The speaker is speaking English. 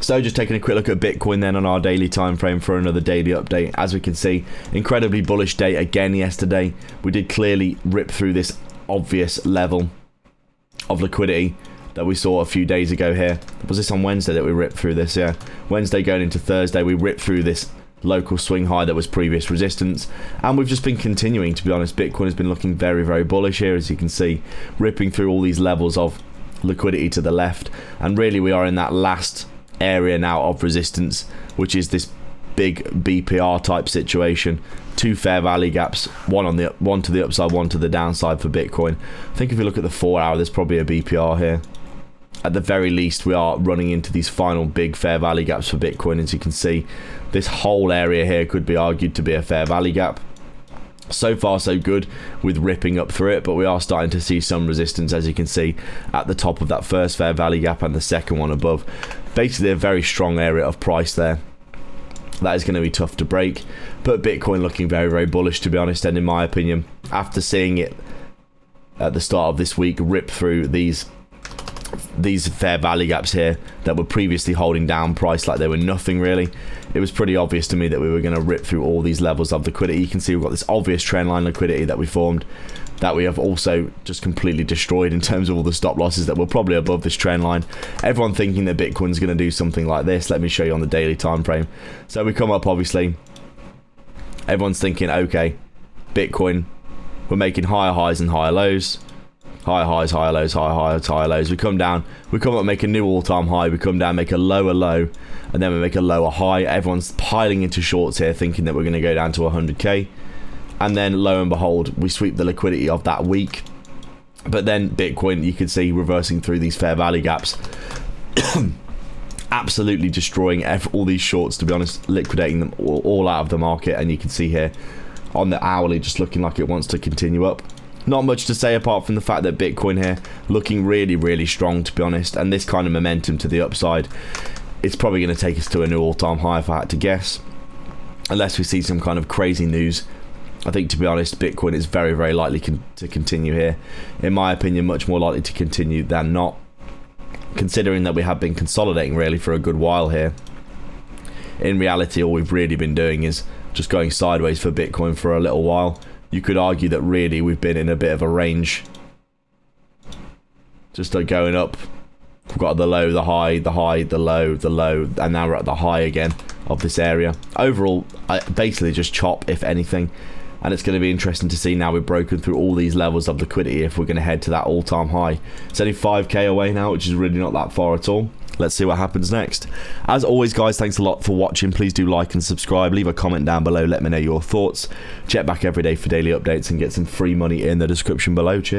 So just taking a quick look at Bitcoin then on our daily time frame for another daily update. As we can see, incredibly bullish day again yesterday. We did clearly rip through this obvious level of liquidity that we saw a few days ago here. Was this on Wednesday that we ripped through this? Yeah, Wednesday going into Thursday, we ripped through this local swing high that was previous resistance, and we've just been continuing, to be honest. Bitcoin has been looking very, very bullish here, as you can see, ripping through all these levels of liquidity to the left, and really we are in that last area now of resistance, which is this big BPR type situation. Two fair value gaps, one to the upside, one to the downside for Bitcoin. I think if you look at the 4 hour, there's probably a BPR here. At the very least, we are running into these final big fair value gaps for Bitcoin. As you can see, this whole area here could be argued to be a fair value gap. So far so good with ripping up through it, but we are starting to see some resistance, as you can see, at the top of that first fair value gap and the second one above. Basically a very strong area of price there. That is going to be tough to break, but Bitcoin looking very, very bullish, to be honest. And in my opinion, after seeing it at the start of this week rip through these fair value gaps here that were previously holding down price like they were nothing really, it was pretty obvious to me that we were going to rip through all these levels of liquidity. You can see we've got this obvious trend line liquidity that we formed, that we have also just completely destroyed in terms of all the stop losses that were probably above this trend line. Everyone thinking that Bitcoin's going to do something like this. Let me show you on the daily time frame. So we come up, obviously everyone's thinking, okay, Bitcoin, we're making higher highs and higher lows. Higher highs, higher lows, higher highs, higher lows. We come down, we come up, make a new all-time high. We come down, make a lower low, and then we make a lower high. Everyone's piling into shorts here, thinking that we're going to go down to 100k. And then, lo and behold, we sweep the liquidity of that week. But then Bitcoin, you can see, reversing through these fair value gaps. Absolutely destroying all these shorts, to be honest, liquidating them all out of the market. And you can see here on the hourly, just looking like it wants to continue up. Not much to say apart from the fact that Bitcoin here looking really, really strong, to be honest. And this kind of momentum to the upside, it's probably going to take us to a new all-time high if I had to guess. Unless we see some kind of crazy news. I think, to be honest, Bitcoin is very, very likely to continue here. In my opinion, much more likely to continue than not, considering that we have been consolidating really for a good while here. In reality, all we've really been doing is just going sideways for Bitcoin for a little while. You could argue that really we've been in a bit of a range. Just going up. We've got the low, the high, the high, the low, and now we're at the high again of this area. Overall, basically just chop, if anything. And it's going to be interesting to see now we've broken through all these levels of liquidity if we're going to head to that all-time high. It's only 5k away now, which is really not that far at all. Let's see what happens next. As always, guys, thanks a lot for watching. Please do like and subscribe. Leave a comment down below. Let me know your thoughts. Check back every day for daily updates and get some free money in the description below. Cheers.